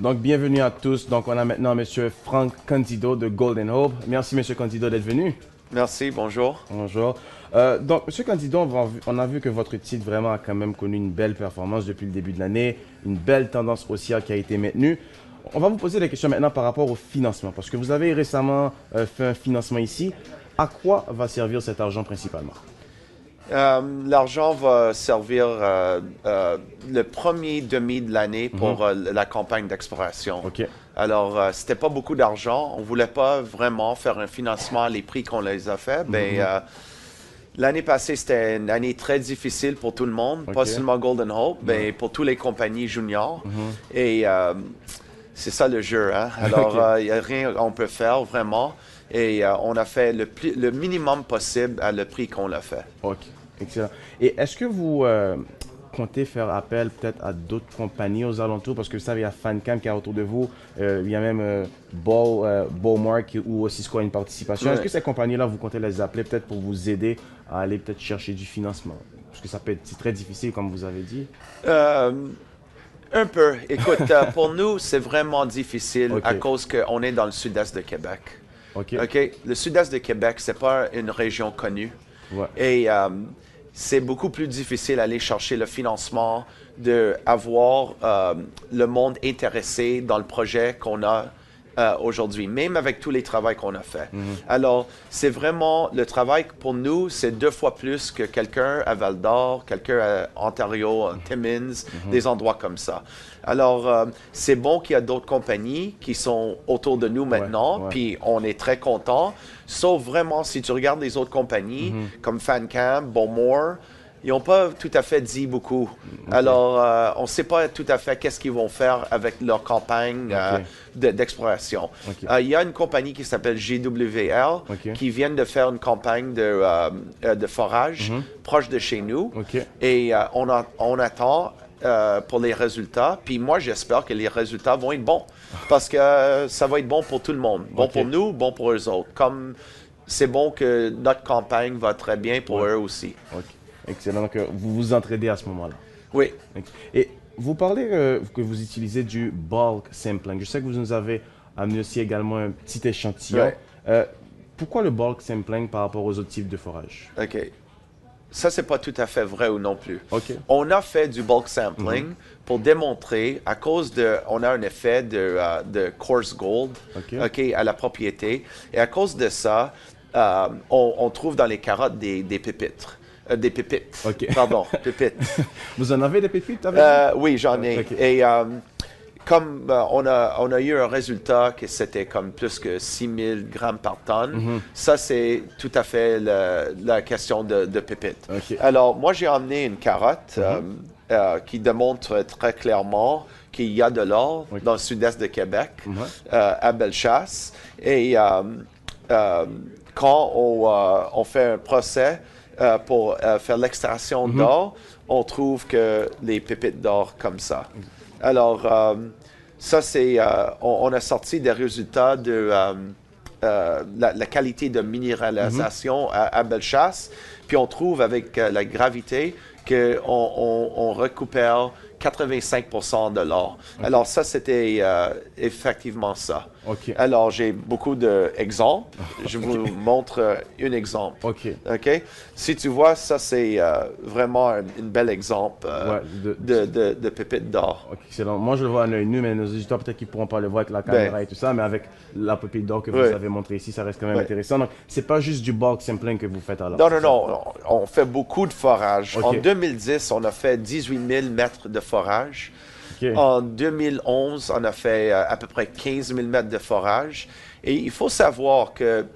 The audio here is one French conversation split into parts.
Donc, bienvenue à tous. Donc, on a maintenant M. Frank Candido de Golden Hope. Merci, M. Candido, d'être venu. Merci, bonjour. Bonjour. Donc, M. Candido, on a vu que votre titre vraiment a quand même connu une belle performance depuis le début de l'année, une belle tendance haussière qui a été maintenue. On va vous poser des questions maintenant par rapport au financement, parce que vous avez récemment fait un financement ici. À quoi va servir cet argent principalement? L'argent va servir le premier demi de l'année pour la campagne d'exploration. OK. Alors, c'était pas beaucoup d'argent. On voulait pas vraiment faire un financement à les prix qu'on les a fait. L'année passée, c'était une année très difficile pour tout le monde, pas seulement Golden Hope, mais pour toutes les compagnies juniors. Et c'est ça le jeu, hein? Alors, il n'y a rien qu'on peut faire vraiment. Et on a fait le minimum possible à le prix qu'on l'a fait. OK, excellent. Et est-ce que vous comptez faire appel peut-être à d'autres compagnies aux alentours? Parce que vous savez, il y a FanCam qui est autour de vous. Il y a même Bowmark où aussi a une participation. Ouais. Est-ce que ces compagnies-là, vous comptez les appeler peut-être pour vous aider à aller peut-être chercher du financement? Parce que ça peut être c'est très difficile, comme vous avez dit. Un peu. Écoute, pour nous, c'est vraiment difficile OK. à cause qu'on est dans le sud-est de Québec. OK. OK? Le sud-est de Québec, c'est pas une région connue. Ouais. Et c'est beaucoup plus difficile d'aller chercher le financement, d'avoir le monde intéressé dans le projet qu'on a aujourd'hui, même avec tous les travaux qu'on a fait. Alors, c'est vraiment, le travail pour nous, c'est 2 fois plus que quelqu'un à Val-d'Or, quelqu'un à Ontario, à Timmins, des endroits comme ça. Alors, c'est bon qu'il y a d'autres compagnies qui sont autour de nous maintenant, puis on est très contents. Sauf vraiment, si tu regardes les autres compagnies, comme FanCam, Bowmore, ils n'ont pas tout à fait dit beaucoup. Alors, on ne sait pas tout à fait qu'est-ce qu'ils vont faire avec leur campagne d'exploration. Il y a une compagnie qui s'appelle GWL qui vient de faire une campagne de forage proche de chez nous. Et on attend pour les résultats. Puis moi, j'espère que les résultats vont être bons. Parce que ça va être bon pour tout le monde. Bon pour nous, bon pour eux autres. Comme c'est bon que notre campagne va très bien pour eux aussi. Excellent. Donc, vous vous entraidez à ce moment-là. Oui. Et vous parlez que vous utilisez du bulk sampling. Je sais que vous nous avez amené aussi également un petit échantillon. Pourquoi le bulk sampling par rapport aux autres types de forage? OK. Ça, c'est pas tout à fait vrai ou non plus. On a fait du bulk sampling pour démontrer, à cause on a un effet de coarse gold à la propriété. Et à cause de ça, on trouve dans les carottes des pépites. Des pépites. Pardon, pépites. Vous en avez des pépites avec vous? Oui, j'en ai. Et comme on a eu un résultat que c'était comme plus que 6000 grammes par tonne, ça, c'est tout à fait la question de pépites. Alors, moi, j'ai emmené une carotte qui démontre très clairement qu'il y a de l'or dans le sud-est de Québec, à Bellechasse. Et quand on fait un procès pour faire l'extraction d'or, on trouve que les pépites d'or comme ça. Alors, ça, c'est... on a sorti des résultats de la qualité de minéralisation à Bellechasse, puis on trouve avec la gravité qu'on récupère 85% de l'or. Alors, ça, c'était effectivement ça. Alors, j'ai beaucoup d'exemples. Je vous montre un exemple. Si tu vois, ça, c'est vraiment un bel exemple de pépite d'or. Excellent. Moi, je le vois à l'œil nu, mais nos auditeurs, peut-être qu'ils ne pourront pas le voir avec la caméra et tout ça, mais avec la pépite d'or que vous avez montré ici, ça reste quand même intéressant. Donc, c'est pas juste du bulk sampling que vous faites alors? Non. On fait beaucoup de forage. En 2010, on a fait 18 000 mètres de forage. En 2011, on a fait à peu près 15 000 mètres de forage. Et il faut savoir que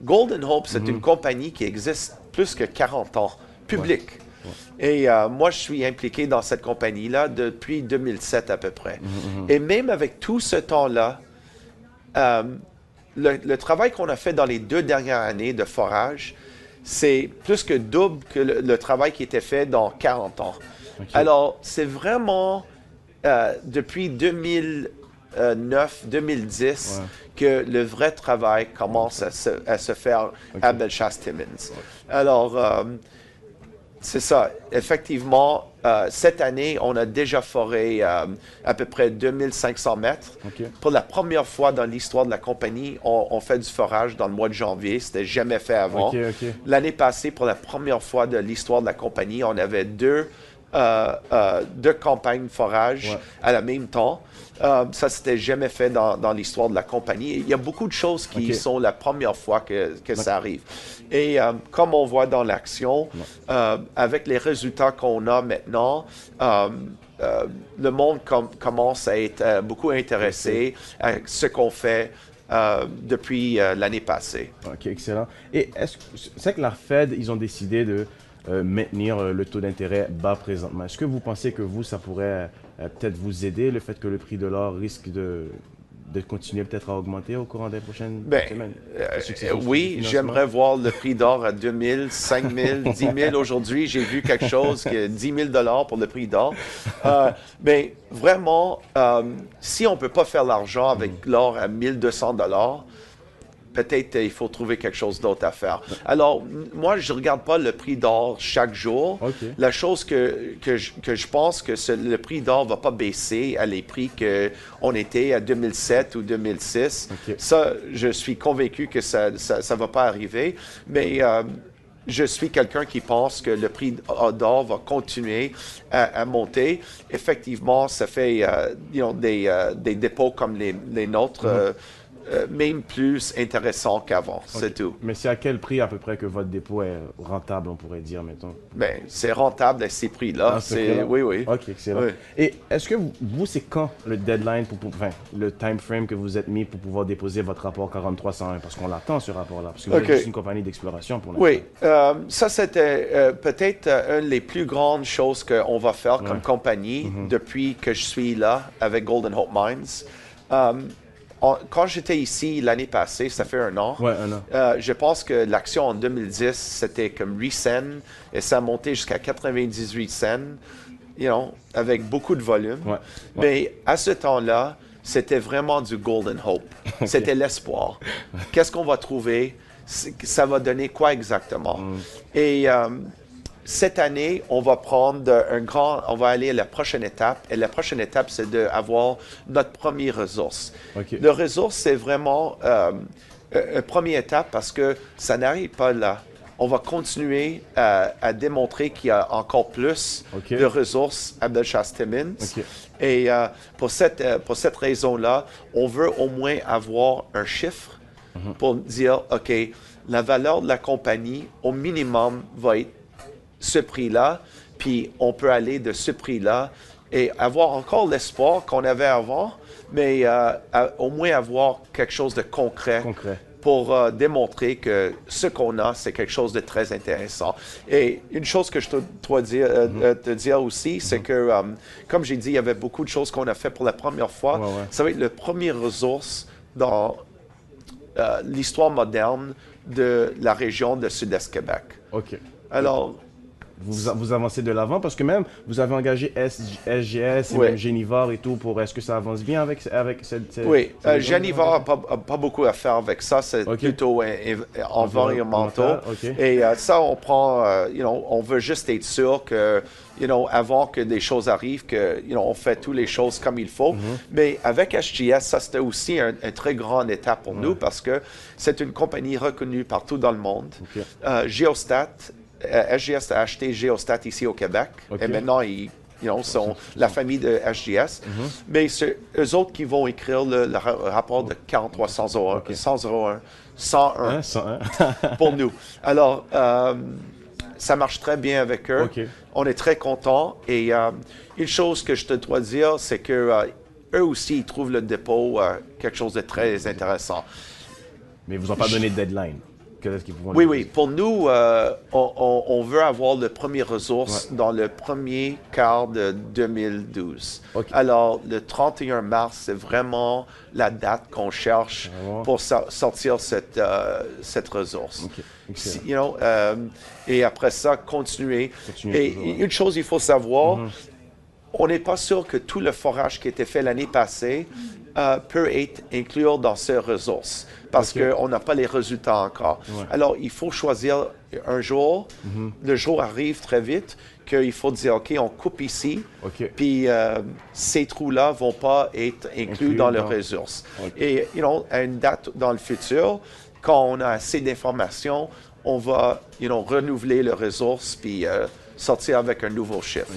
Golden Hope, c'est une compagnie qui existe plus que 40 ans, publique. Et moi, je suis impliqué dans cette compagnie-là depuis 2007 à peu près. Et même avec tout ce temps-là, le travail qu'on a fait dans les 2 dernières années de forage, c'est plus que double que le travail qui était fait dans 40 ans. Alors, c'est vraiment depuis 2009-2010 que le vrai travail commence à se faire à Bellechasse-Timmins. Alors, C'est ça. Effectivement, cette année, on a déjà foré à peu près 2500 mètres. OK. Pour la première fois dans l'histoire de la compagnie, on fait du forage dans le mois de janvier. C'était jamais fait avant. OK, OK. L'année passée, pour la première fois de l'histoire de la compagnie, on avait deux campagnes de forage Ouais. à la même temps. Ça, c'était jamais fait dans l'histoire de la compagnie. Il y a beaucoup de choses qui OK. sont la première fois que ça arrive. Et comme on voit dans l'action, avec les résultats qu'on a maintenant, le monde commence à être beaucoup intéressé à ce qu'on fait depuis l'année passée. OK, excellent. Et c'est que la Fed, ils ont décidé de maintenir le taux d'intérêt bas présentement. Est-ce que vous pensez que ça pourrait peut-être vous aider, le fait que le prix de l'or risque de continuer peut-être à augmenter au courant des prochaines semaines? Oui, j'aimerais voir le prix d'or à 2 000, 5 000, 10 000 aujourd'hui. J'ai vu quelque chose que 10 000 $ pour le prix d'or. Mais vraiment, si on ne peut pas faire l'argent avec l'or à 1 200 $, peut-être il faut trouver quelque chose d'autre à faire. Alors, moi, je ne regarde pas le prix d'or chaque jour. OK. La chose que je pense que le prix d'or ne va pas baisser à les prix qu'on était à 2007 ou 2006. OK. Ça, je suis convaincu que ça ne va pas arriver. Mais je suis quelqu'un qui pense que le prix d'or va continuer à monter. Effectivement, ça fait des dépôts comme les nôtres. Même plus intéressant qu'avant, c'est tout. Mais c'est à quel prix à peu près que votre dépôt est rentable, on pourrait dire, mettons? Ben, c'est rentable à ces prix-là. Oui, oui. OK, excellent. Oui. Et est-ce que vous, c'est quand le deadline, enfin, le time frame que vous êtes mis pour pouvoir déposer votre rapport 4301? Parce qu'on l'attend, ce rapport-là. Parce que vous êtes juste une compagnie d'exploration pour l'instant. Oui, ça c'était peut-être une des plus grandes choses qu'on va faire comme compagnie depuis que je suis là avec Golden Hope Mines. Quand j'étais ici l'année passée, ça fait 1 an, Ouais, 1 an. je pense que l'action en 2010, c'était comme 8 cents et ça a monté jusqu'à 98 cents, avec beaucoup de volume. Ouais. Mais à ce temps-là, c'était vraiment du Golden Hope. C'était l'espoir. Qu'est-ce qu'on va trouver? Ça va donner quoi exactement? Et cette année, on va on va aller à la prochaine étape. Et la prochaine étape, c'est d'avoir notre première ressource. OK. Le ressource, c'est vraiment une première étape parce que ça n'arrive pas là. On va continuer à démontrer qu'il y a encore plus OK. de ressources à Bellechasse-Timmins. OK. Et pour cette raison-là, on veut au moins avoir un chiffre pour dire, OK, la valeur de la compagnie, au minimum, va être ce prix-là, puis on peut aller de ce prix-là et avoir encore l'espoir qu'on avait avant, mais au moins avoir quelque chose de concret. Pour démontrer que ce qu'on a, c'est quelque chose de très intéressant. Et une chose que je dois te dire aussi, c'est que, comme j'ai dit, il y avait beaucoup de choses qu'on a fait pour la première fois. Ouais. Ça va être la première ressource dans l'histoire moderne de la région de Sud-Est Québec. OK. Alors, vous avancez de l'avant parce que même vous avez engagé SGS et même Génivore et tout pour. Est-ce que ça avance bien avec cette. Oui, Génivore n'a pas beaucoup à faire avec ça. C'est plutôt environnemental. Et ça, on prend. On veut juste être sûr que, avant que des choses arrivent, que, on fait toutes les choses comme il faut. Mais avec SGS, ça, c'était aussi un très grande étape pour nous parce que c'est une compagnie reconnue partout dans le monde. Geostat. SGS a acheté Geostat ici au Québec et maintenant ils sont la famille de SGS. Mais c'est eux autres qui vont écrire le rapport de 4301, 101 pour nous. Alors, ça marche très bien avec eux. On est très contents. Et une chose que je te dois dire, c'est que eux aussi, ils trouvent le dépôt quelque chose de très intéressant. Mais ils ne vous ont pas donné de deadline? Oui. Pour nous, on veut avoir le premier ressource dans le premier quart de 2012. Alors, le 31 mars, c'est vraiment la date qu'on cherche pour sortir cette ressource. Et après ça, continuer. Et une chose, il faut savoir, on n'est pas sûr que tout le forage qui a été fait l'année passée peut être inclus dans ces ressources parce qu'on n'a pas les résultats encore. Ouais. Alors, il faut choisir un jour. Le jour arrive très vite qu'il faut dire, OK, on coupe ici, puis ces trous-là ne vont pas être inclus dans les ressources. Et, à une date dans le futur, quand on a assez d'informations, on va, renouveler les ressources puis sortir avec un nouveau chiffre.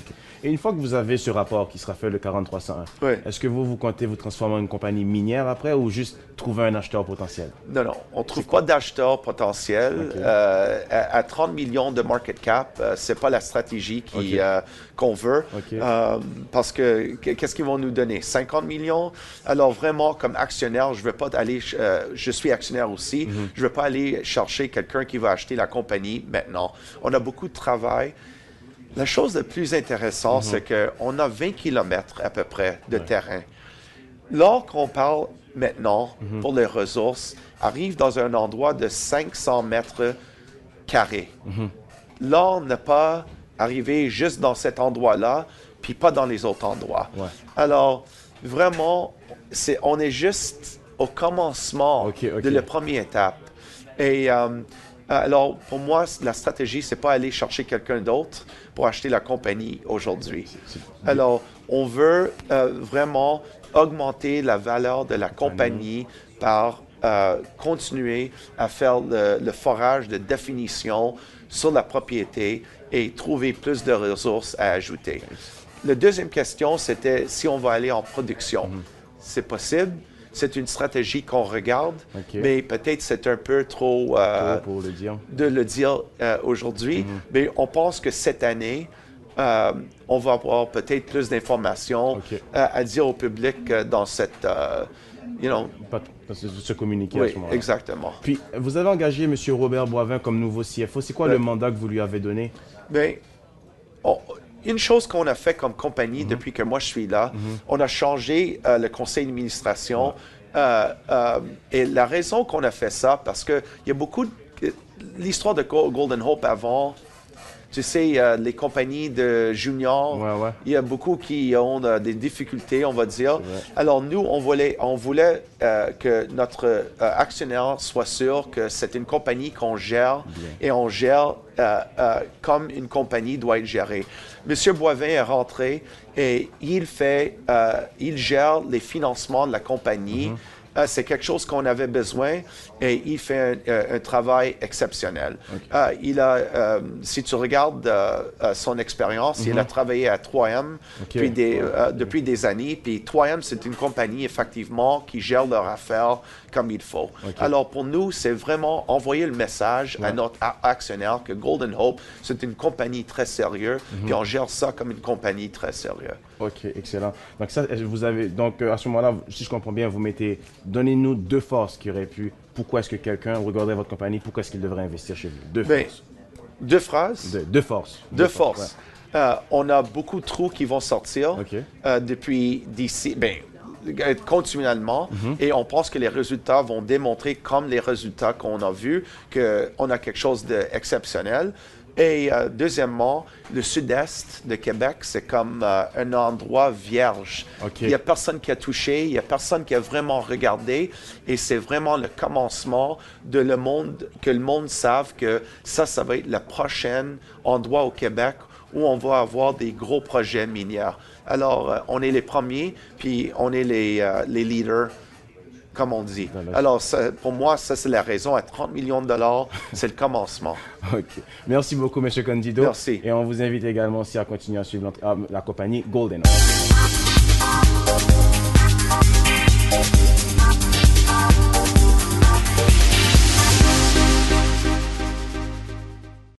Et une fois que vous avez ce rapport qui sera fait, le 4301, est-ce que vous comptez vous transformer en une compagnie minière après ou juste trouver un acheteur potentiel? Non, on ne trouve pas d'acheteur potentiel. À 30 millions de market cap, ce n'est pas la stratégie qu'on veut. Parce que qu'est-ce qu'ils vont nous donner? 50 millions? Alors vraiment, comme actionnaire, je ne veux pas aller... je suis actionnaire aussi. Je ne veux pas aller chercher quelqu'un qui va acheter la compagnie maintenant. On a beaucoup de travail. La chose la plus intéressante, c'est qu'on a 20 km à peu près de terrain. Lorsqu'on parle maintenant pour les ressources, arrive dans un endroit de 500 mètres carrés. Là, on n'a pas arrivé juste dans cet endroit-là, puis pas dans les autres endroits. Alors, vraiment, on est juste au commencement de la première étape. Et alors, pour moi, la stratégie, c'est pas aller chercher quelqu'un d'autre pour acheter la compagnie aujourd'hui. Alors, on veut vraiment augmenter la valeur de la compagnie par continuer à faire le forage de définition sur la propriété et trouver plus de ressources à ajouter. La deuxième question, c'était si on va aller en production. C'est possible. C'est une stratégie qu'on regarde, mais peut-être c'est un peu trop pour le dire. de le dire aujourd'hui. Mais on pense que cette année, on va avoir peut-être plus d'informations à dire au public dans cette, se communiquer à ce moment-là. Exactement. Puis, vous avez engagé M. Robert Boivin comme nouveau CFO. C'est quoi le mandat que vous lui avez donné? Bien, une chose qu'on a fait comme compagnie depuis que moi je suis là, on a changé le conseil d'administration. Et la raison qu'on a fait ça, parce qu'il y a beaucoup l'histoire de Golden Hope avant, tu sais, les compagnies de juniors, il y a beaucoup qui ont des difficultés, on va dire. Alors nous, on voulait que notre actionnaire soit sûr que c'est une compagnie qu'on gère et on gère comme une compagnie doit être gérée. Monsieur Boivin est rentré et il gère les financements de la compagnie. C'est quelque chose qu'on avait besoin et il fait un travail exceptionnel. Si tu regardes son expérience, il a travaillé à 3M depuis des années. Puis 3M, c'est une compagnie, effectivement, qui gère leurs affaires comme il faut. Alors, pour nous, c'est vraiment envoyer le message à notre actionnaire que Golden Hope, c'est une compagnie très sérieuse, puis on gère ça comme une compagnie très sérieuse. OK, excellent. Donc, ça, à ce moment-là, si je comprends bien, donnez-nous deux forces qui auraient pu. Pourquoi est-ce que quelqu'un regarderait votre compagnie? Pourquoi est-ce qu'il devrait investir chez vous? Deux forces. Deux phrases? Deux forces. Deux forces. On a beaucoup de trous qui vont sortir depuis d'ici. Continuellement, et on pense que les résultats vont démontrer, comme les résultats qu'on a vus, qu'on a quelque chose d'exceptionnel. Et deuxièmement, le sud-est de Québec, c'est comme un endroit vierge. Il n'y a personne qui a touché, il n'y a personne qui a vraiment regardé, et c'est vraiment le commencement de que le monde sache que ça va être le prochain endroit au Québec où on va avoir des gros projets miniers. Alors, on est les premiers, puis on est les leaders, comme on dit. Alors, pour moi, ça, c'est la raison. À 30 millions de dollars, c'est le commencement. OK. Merci beaucoup, M. Candido. Merci. Et on vous invite également aussi à continuer à suivre la compagnie Golden Hope.